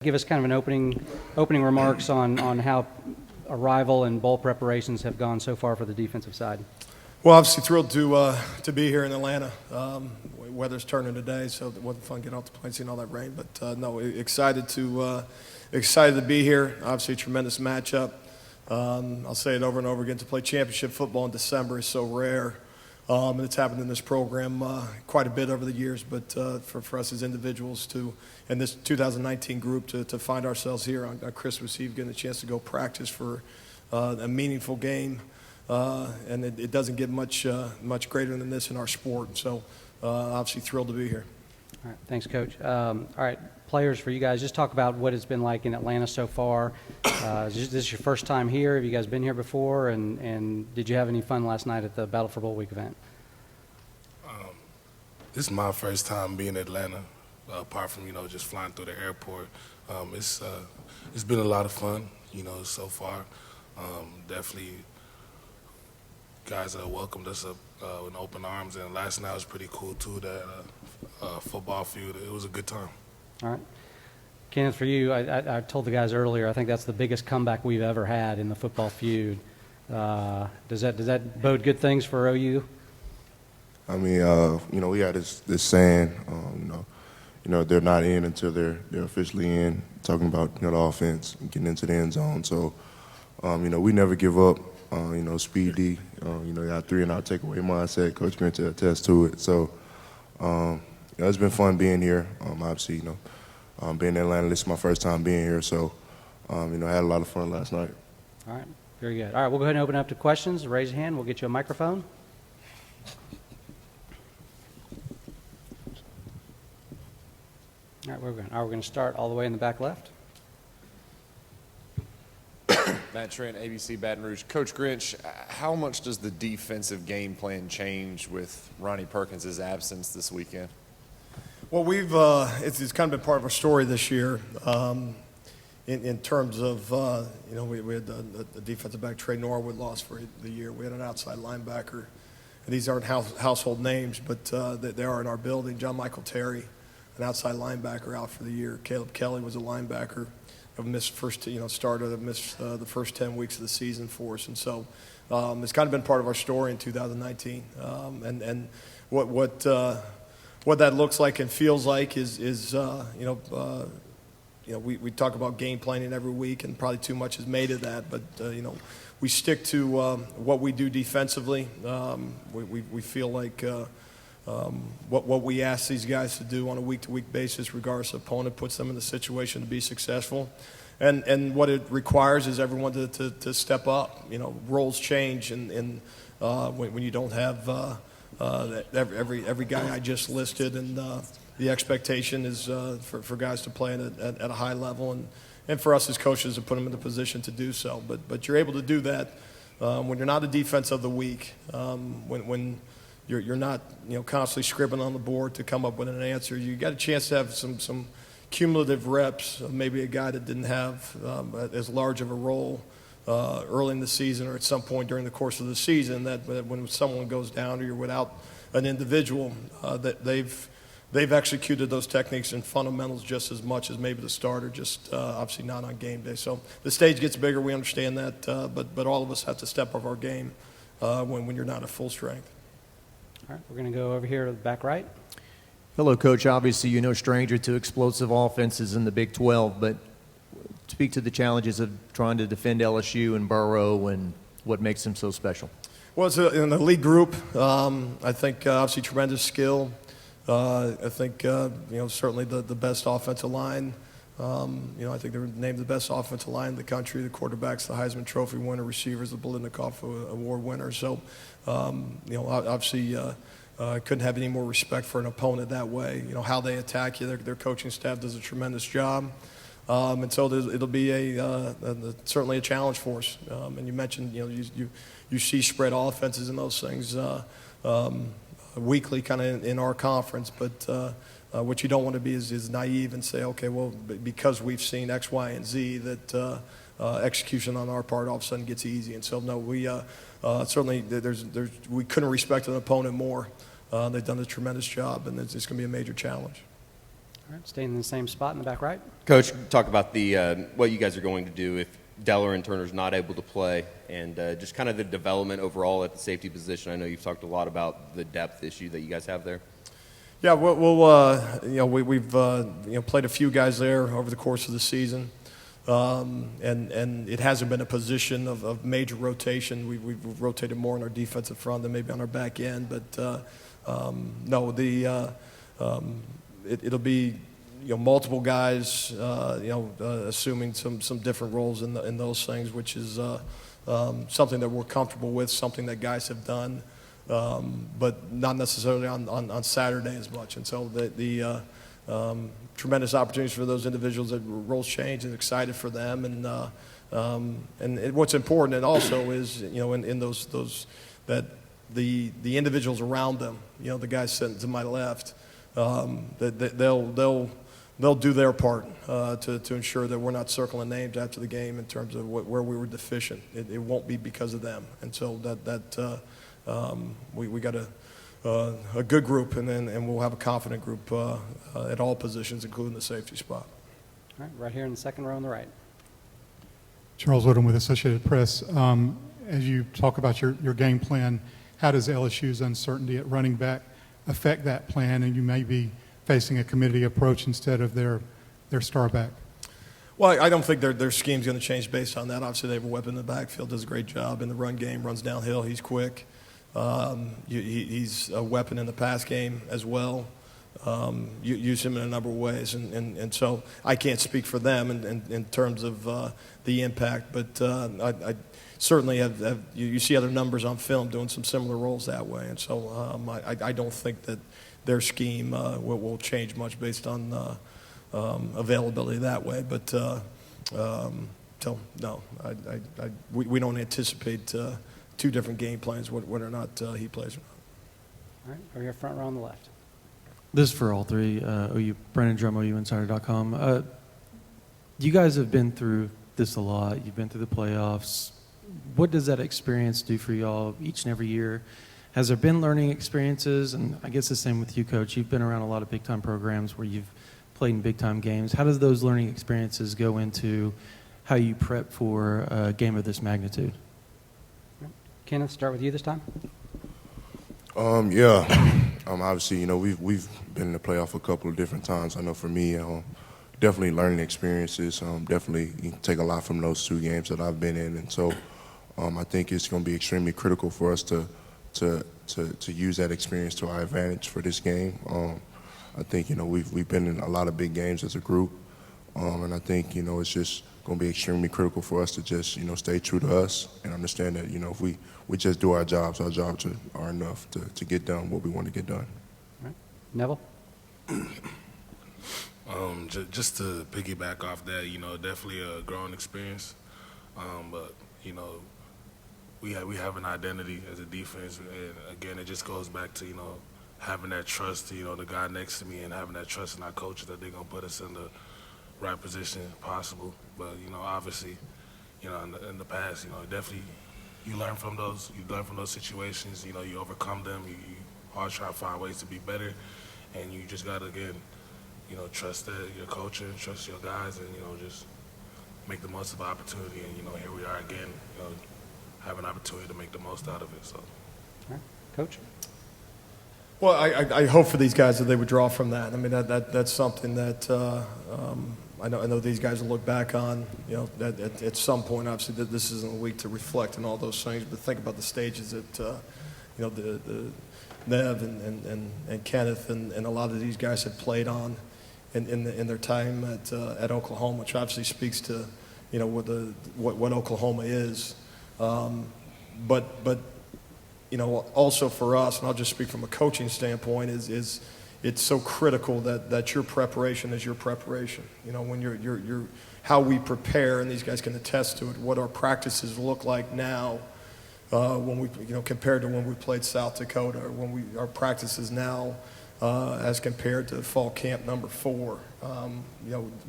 Give us kind of an opening remarks on how arrival and bowl preparations have gone so far for the defensive side. Well, obviously thrilled to be here in Atlanta. Weather's turning today, so it wasn't fun getting off the plane seeing all that rain. But no, excited to be here. Obviously, a tremendous matchup. I'll say it over and over again. To play championship football in December is so rare. And it's happened in this program quite a bit over the years, but for us as individuals and this 2019 group to find ourselves here on Christmas Eve, getting a chance to go practice for a meaningful game, and it doesn't get much greater than this in our sport. So obviously thrilled to be here. All right, thanks, Coach. All right, players, for you guys, just talk about what it's been like in Atlanta so far. This is your first time here. Have you guys been here before? And did you have any fun last night at the Battle for Bowl Week event? This is my first time being in Atlanta, apart from just flying through the airport. It's been a lot of fun, so far. Definitely, guys welcomed us up with open arms, and last night was pretty cool too. That football field, it was a good time. All right. Kenneth, for you, I told the guys earlier, I think that's the biggest comeback we've ever had in the football feud. Does that bode good things for OU? I mean, we had this saying, they're not in until they're officially in. Talking about the offense and getting into the end zone. So, we never give up. Speed D. Got 3-and-out takeaway mindset. Coach Grinch attests to it. So, it's been fun being here. Obviously, being in Atlanta, this is my first time being here. So, I had a lot of fun last night. All right, very good. All right, we'll go ahead and open up to questions. Raise your hand. We'll get you a microphone. All right, we're going to start all the way in the back left. Matt Trent, ABC Baton Rouge. Coach Grinch, how much does the defensive game plan change with Ronnie Perkins' absence this weekend? Well, it's kind of been part of our story this year in terms of, we had a defensive back, Trey Norwood, lost for the year. We had an outside linebacker. And these aren't household names, but they are in our building. John Michael Terry, an outside linebacker, out for the year. Caleb Kelly was a linebacker. Missed the first 10 weeks of the season for us, and so it's kind of been part of our story in 2019. And what that looks like and feels like is we talk about game planning every week, and probably too much is made of that. But we stick to what we do defensively. We feel like what we ask these guys to do on a week-to-week basis, regardless of opponent, puts them in the situation to be successful. And what it requires is everyone to step up. Roles change, and when you don't have every guy I just listed, and the expectation is for guys to play at a high level, and for us as coaches to put them in the position to do so. But you're able to do that when you're not a defense of the week, when you're not constantly scribbling on the board to come up with an answer. You got a chance to have some cumulative reps of maybe a guy that didn't have as large of a role early in the season or at some point during the course of the season, that when someone goes down or you're without an individual, that they've executed those techniques and fundamentals just as much as maybe the starter, just obviously not on game day. So the stage gets bigger, we understand that, but all of us have to step up our game when you're not at full strength. All right, we're going to go over here to the back right. Hello, Coach. Obviously, you're no stranger to explosive offenses in the Big 12, but speak to the challenges of trying to defend LSU and Burrow and what makes them so special. Well, it's an elite group. I think obviously tremendous skill. I think certainly the best offensive line. I think they were named the best offensive line in the country. The quarterbacks, the Heisman Trophy winner, receivers, the Biletnikoff Award winner. So, obviously. Couldn't have any more respect for an opponent that way. How they attack you, their coaching staff does a tremendous job. And so it'll be certainly a challenge for us. And you mentioned, you see spread offenses and those things weekly kind of in our conference. But what you don't want to be is naive and say, okay, well, because we've seen X, Y, and Z, that execution on our part all of a sudden gets easy. And so, no, we certainly we couldn't respect an opponent more. They've done a tremendous job, and it's going to be a major challenge. All right, staying in the same spot in the back right. Coach, talk about the what you guys are going to do if Deller and Turner's not able to play, and just kind of the development overall at the safety position. I know you've talked a lot about the depth issue that you guys have there. Yeah, we've played a few guys there over the course of the season, and it hasn't been a position of major rotation. We've rotated more on our defensive front than maybe on our back end, but no, it'll be multiple guys, assuming some different roles in those things, which is something that we're comfortable with, something that guys have done, but not necessarily on Saturday as much. And so the tremendous opportunities for those individuals that roles change, and excited for them. And what's important, and also is in those that the individuals around them, the guys sitting to my left, that they'll do their part to ensure that we're not circling names after the game in terms of where we were deficient. It won't be because of them, and so we got a good group, and we'll have a confident group at all positions, including the safety spot. All right, right here in the second row on the right. Charles Woodham with Associated Press. As you talk about your game plan, how does LSU's uncertainty at running back affect that plan, and you may be facing a committee approach instead of their star back? Well, I don't think their scheme's going to change based on that. Obviously, they have a weapon in the backfield, does a great job in the run game, runs downhill, he's quick. He's a weapon in the pass game as well. You use him in a number of ways, and so I can't speak for them in terms of the impact, but I certainly have you see other numbers on film doing some similar roles that way, and so I don't think that their scheme will change much based on availability that way, but so no, we don't anticipate two different game plans, whether or not he plays or not. All right, over here front row on the left. This is for all three. Brandon Drum, OUinsider.com. You guys have been through this a lot. You've been through the playoffs. What does that experience do for y'all each and every year? Has there been learning experiences? And I guess the same with you, Coach. You've been around a lot of big-time programs where you've played in big-time games. How does those learning experiences go into how you prep for a game of this magnitude? Kenneth, start with you this time. Obviously, we've been in the playoff a couple of different times. I know for me, definitely learning experiences. Definitely you can take a lot from those two games that I've been in, and so I think it's going to be extremely critical for us to use that experience to our advantage for this game. I think we've been in a lot of big games as a group, and I think it's just going to be extremely critical for us to just stay true to us and understand that if we just do our jobs are enough to get done what we want to get done. All right. Neville. Just to piggyback off that, definitely a growing experience, but we have an identity as a defense, and again, it just goes back to having that trust, the guy next to me, and having that trust in our coaches that they're gonna put us in the right position possible. But obviously, in the past, definitely you learn from those situations. You overcome them. You always try to find ways to be better, and you just gotta again, trust your coach and trust your guys, and just make the most of the opportunity. And here we are again, have an opportunity to make the most out of it. So, All right. Coach. Well, I hope for these guys that they would draw from that. I mean, that's something that I know these guys will look back on. That at some point, obviously, this isn't a week to reflect on all those things, but think about the stages that the Nev and Kenneth and a lot of these guys had played on in their time at Oklahoma, which obviously speaks to what Oklahoma is. But also for us, and I'll just speak from a coaching standpoint, is it's so critical that your preparation is your preparation. When you're how we prepare, and these guys can attest to it, what our practices look like now when we compared to when we played South Dakota, or our practices now as compared to fall camp number 4.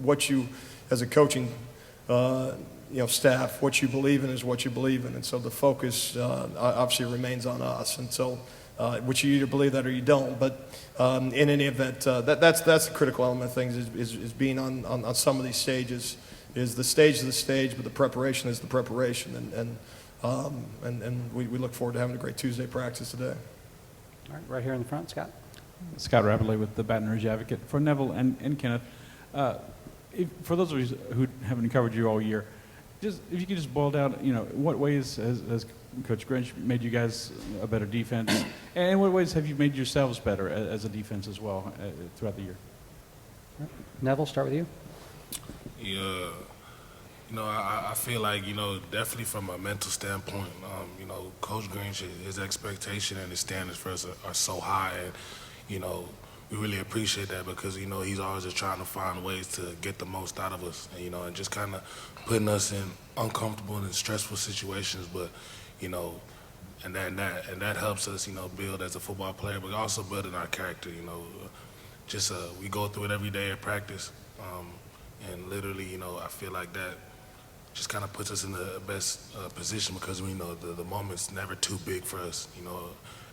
What you as a coaching staff, what you believe in is what you believe in, and so the focus obviously remains on us. And so which you either believe that or you don't. But in any event, that's the critical element of things is being on some of these stages. Is the stage the stage, but the preparation is the preparation, and we look forward to having a great Tuesday practice today. All right, right here in the front, Scott. Scott Rapidley with the Baton Rouge Advocate. For Neville and Kenneth, for those of you who haven't covered you all year, just if you could just boil down, what ways has Coach Grinch made you guys a better defense, and in what ways have you made yourselves better as a defense as well throughout the year? Neville, start with you. Yeah, I feel like, definitely from a mental standpoint, Coach Grinch, his expectation and his standards for us are so high, and, we really appreciate that because, he's always just trying to find ways to get the most out of us, and just kind of putting us in uncomfortable and stressful situations, but, and that helps us, build as a football player, but also building our character, we go through it every day at practice, and literally, I feel like that just kind of puts us in the best position because we know the moment's never too big for us.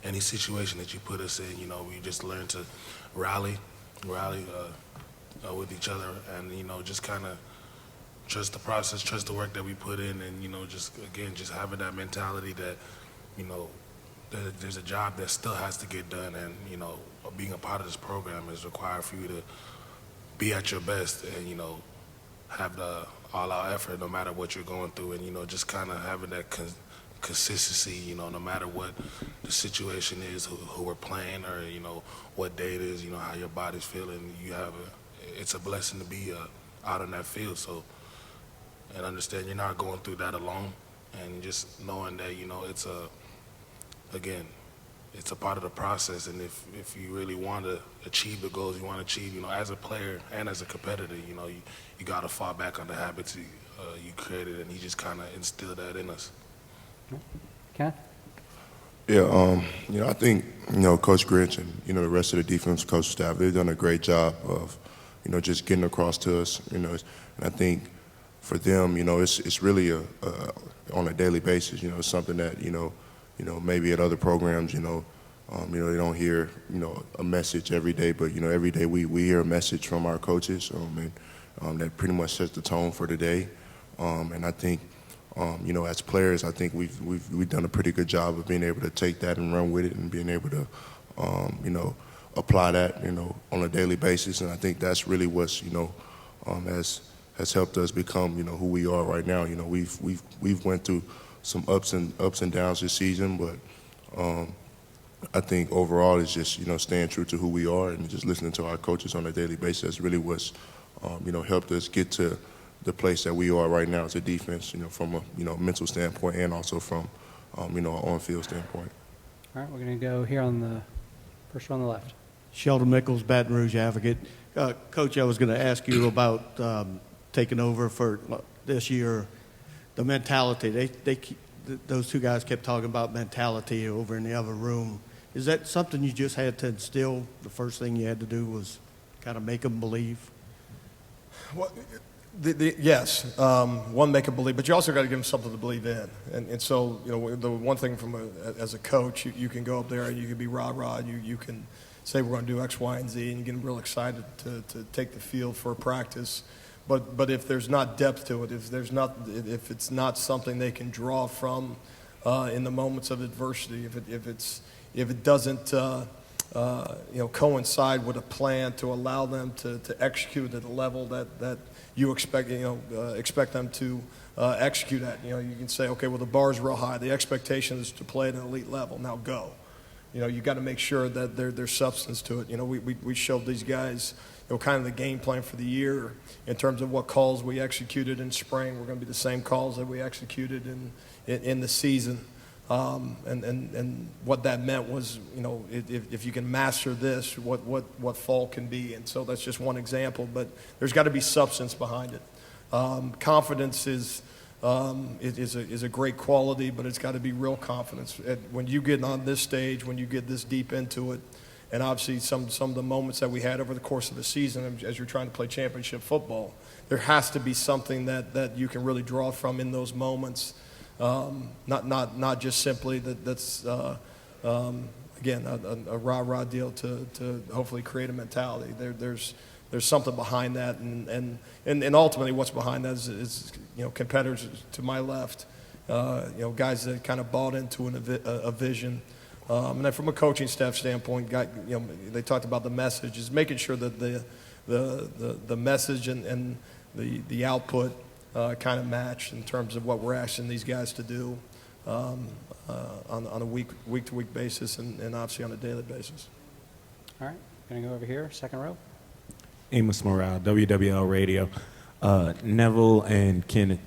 Any situation that you put us in, we just learn to rally with each other, and just kind of trust the process, trust the work that we put in, and just having that mentality that that there's a job that still has to get done, and being a part of this program is required for you to be at your best and have the all-out effort no matter what you're going through, and just kind of having that consistency, no matter what the situation is, who we're playing, or what day it is, how your body's feeling. It's a blessing to be out on that field. So, and understand you're not going through that alone, and just knowing that it's a part of the process, and if you really want to achieve the goals you want to achieve, as a player and as a competitor, you got to fall back on the habits you created, and he just kind of instilled that in us. Kenneth? Yeah, I think, Coach Grinch and, the rest of the defense coach staff, they've done a great job of, just getting across to us, and I think for them, it's really on a daily basis, it's something that, maybe at other programs, they don't hear, a message every day, but, every day we hear a message from our coaches, and that pretty much sets the tone for the day. And I think, as players, I think we've done a pretty good job of being able to take that and run with it and being able to, apply that, on a daily basis. And I think that's really what's, has helped us become, who we are right now. We've went through some ups and downs this season, but I think overall it's just staying true to who we are and just listening to our coaches on a daily basis. That's really what's helped us get to the place that we are right now as a defense. From a mental standpoint and also from an on-field standpoint. All right, we're going to go here on the first one on the left. Sheldon Mickles, Baton Rouge Advocate. Coach, I was going to ask you about taking over for this year. The mentality, those two guys kept talking about mentality over in the other room. Is that something you just had to instill? The first thing you had to do was kind of make them believe? Well, yes, one, make them believe, but you also got to give them something to believe in. And so, the one thing as a coach, you can go up there and you can be rah-rah, and you can say we're going to do X, Y, and Z, and you get them real excited to take the field for a practice. But if there's not depth to it, if it's not something they can draw from in the moments of adversity, if it doesn't coincide with a plan to allow them to execute at the level that you expect them to execute at, you can say, okay, well, the bar's real high. The expectation is to play at an elite level. Now go. You got to make sure that there's substance to it. We showed these guys, kind of the game plan for the year in terms of what calls we executed in spring. We're going to be the same calls that we executed in the season. And what that meant was, if you can master this, what fall can be. And so that's just one example, but there's got to be substance behind it. Confidence is a great quality, but it's got to be real confidence. When you get on this stage, when you get this deep into it, and obviously some of the moments that we had over the course of the season as you're trying to play championship football, there has to be something that you can really draw from in those moments. Not just simply that's again, a rah-rah deal to hopefully create a mentality. There's something behind that, and ultimately what's behind that is competitors to my left, guys that kind of bought into a vision. And then from a coaching staff standpoint, they talked about the message, is making sure that the message and the output kind of match in terms of what we're asking these guys to do on a week-to-week basis and obviously on a daily basis. All right, going to go over here, second row. Amos Morale, WWL Radio. Neville and Kenneth,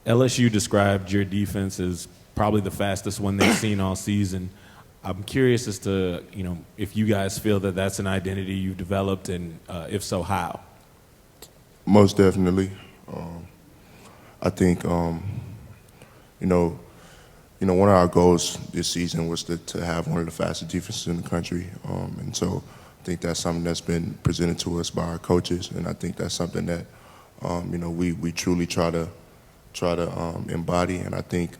LSU described your defense as probably the fastest one they've seen all season. I'm curious as to, if you guys feel that that's an identity you've developed, and if so, how? Most definitely. I think, one of our goals this season was to have one of the fastest defenses in the country. And so I think that's something that's been presented to us by our coaches, and I think that's something that, we truly try to embody. And I think,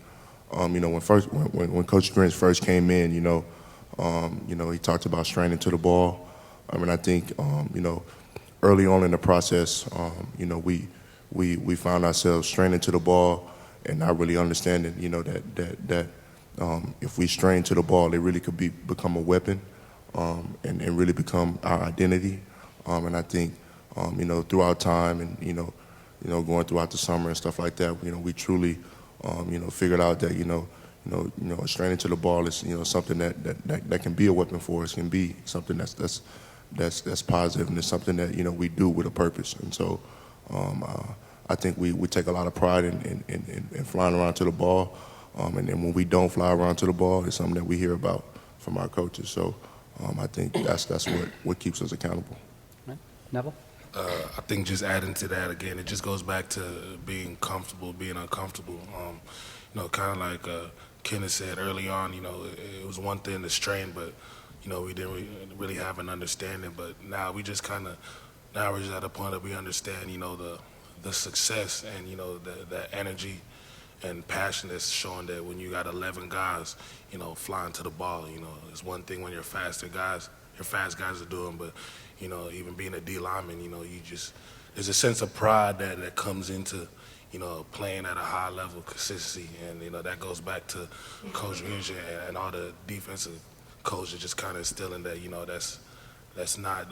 when Coach Grinch first came in, he talked about straining to the ball. I think, early on in the process, we found ourselves straining to the ball and not really understanding, that if we strain to the ball, it really could become a weapon, and really become our identity. And I think, throughout time and, going throughout the summer and stuff like that, we truly, figured out that, straining to the ball is, something that can be a weapon for us, can be something that's positive, and it's something that, we do with a purpose. And so I think we take a lot of pride in flying around to the ball. And then when we don't fly around to the ball, it's something that we hear about from our coaches. So I think that's what keeps us accountable. Right. Neville? I think just adding to that again, it just goes back to being comfortable, being uncomfortable. Kind of like Kenneth said early on, it was one thing to strain, but we didn't really have an understanding. But now we're just at a point that we understand, the success and the energy and passion that's showing that when you got 11 guys, flying to the ball. It's one thing when your fast guys are doing, but even being a D lineman, there's a sense of pride that comes into, playing at a high level, consistency, and that goes back to Coach Grinch and all the defensive coaches just kind of instilling that, that's not,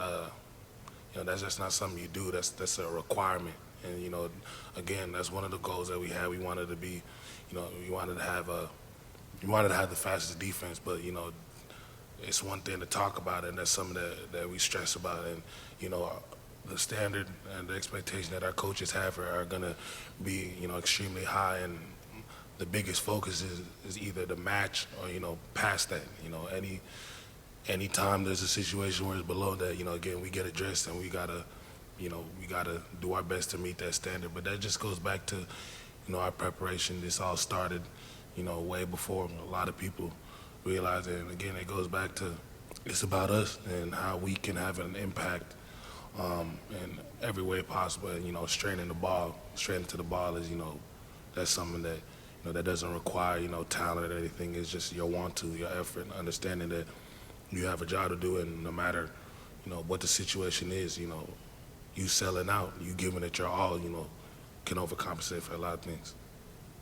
that's just not something you do. That's a requirement. And again, that's one of the goals that we had. We wanted to be, we wanted to have the fastest defense, but it's one thing to talk about it, and that's something that we stress about. And the standard and the expectation that our coaches have are going to be extremely high, and the biggest focus is either the match or past that. Any time there's a situation where it's below that, again, we get addressed, and we gotta do our best to meet that standard. But that just goes back to our preparation. This all started way before a lot of people realized it. And again, it goes back to it's about us and how we can have an impact in every way possible. And straining to the ball is that's something that that doesn't require talent or anything. It's just your want to, your effort, and understanding that you have a job to do, and no matter what the situation is, you selling out, you giving it your all, can overcompensate for a lot of things.